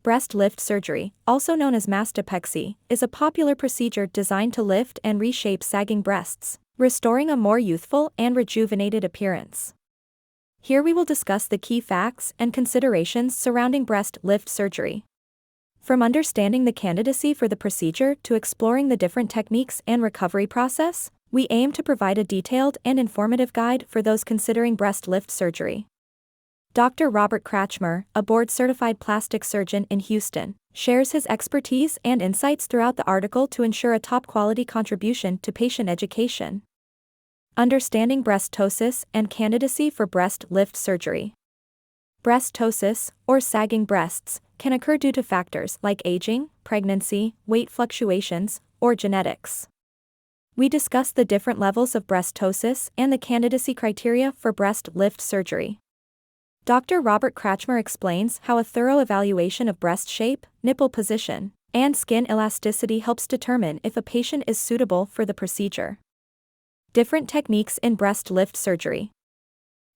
Breast lift surgery, also known as mastopexy, is a popular procedure designed to lift and reshape sagging breasts, restoring a more youthful and rejuvenated appearance. Here we will discuss the key facts and considerations surrounding breast lift surgery. From understanding the candidacy for the procedure to exploring the different techniques and recovery process, we aim to provide a detailed and informative guide for those considering breast lift surgery. Dr. Robert Kratschmer, a board-certified plastic surgeon in Houston, shares his expertise and insights throughout the article to ensure a top-quality contribution to patient education. Understanding breast ptosis and candidacy for breast lift surgery. Breast ptosis, or sagging breasts, can occur due to factors like aging, pregnancy, weight fluctuations, or genetics. We discuss the different levels of breast ptosis and the candidacy criteria for breast lift surgery. Dr. Robert Kratschmer explains how a thorough evaluation of breast shape, nipple position, and skin elasticity helps determine if a patient is suitable for the procedure. Different techniques in breast lift surgery.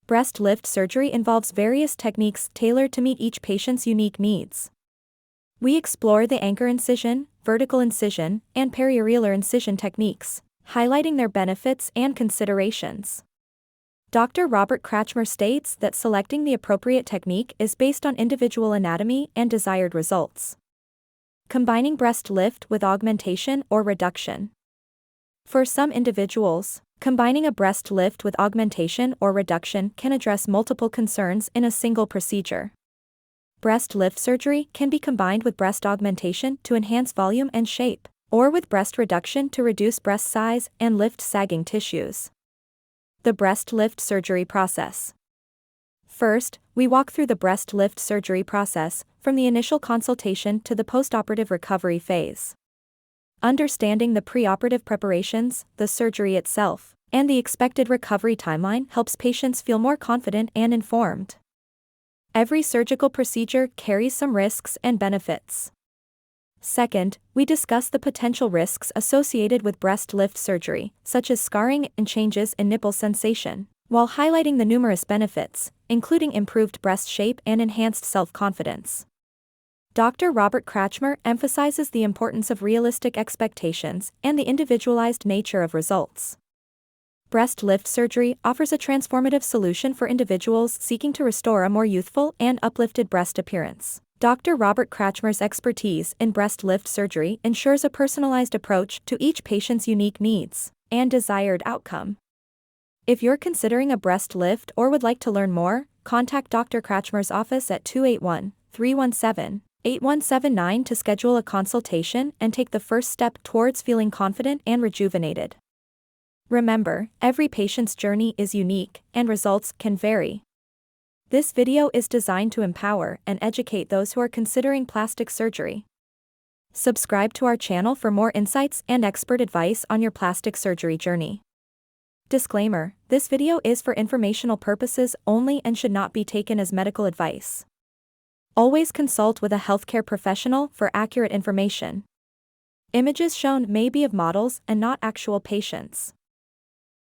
Breast lift surgery involves various techniques tailored to meet each patient's unique needs. We explore the anchor incision, vertical incision, and periareolar incision techniques, highlighting their benefits and considerations. Dr. Robert Kratschmer states that selecting the appropriate technique is based on individual anatomy and desired results. Combining breast lift with augmentation or reduction. For some individuals, combining a breast lift with augmentation or reduction can address multiple concerns in a single procedure. Breast lift surgery can be combined with breast augmentation to enhance volume and shape, or with breast reduction to reduce breast size and lift sagging tissues. The breast lift surgery process. First, we walk through the breast lift surgery process, from the initial consultation to the postoperative recovery phase. Understanding the preoperative preparations, the surgery itself, and the expected recovery timeline helps patients feel more confident and informed. Every surgical procedure carries some risks and benefits. Second, we discuss the potential risks associated with breast lift surgery, such as scarring and changes in nipple sensation, while highlighting the numerous benefits, including improved breast shape and enhanced self-confidence. Dr. Robert Kratschmer emphasizes the importance of realistic expectations and the individualized nature of results. Breast lift surgery offers a transformative solution for individuals seeking to restore a more youthful and uplifted breast appearance. Dr. Robert Kratschmer's expertise in breast lift surgery ensures a personalized approach to each patient's unique needs and desired outcome. If you're considering a breast lift or would like to learn more, contact Dr. Kratschmer's office at 281-317-8179 to schedule a consultation and take the first step towards feeling confident and rejuvenated. Remember, every patient's journey is unique, and results can vary. This video is designed to empower and educate those who are considering plastic surgery. Subscribe to our channel for more insights and expert advice on your plastic surgery journey. Disclaimer: this video is for informational purposes only and should not be taken as medical advice. Always consult with a healthcare professional for accurate information. Images shown may be of models and not actual patients.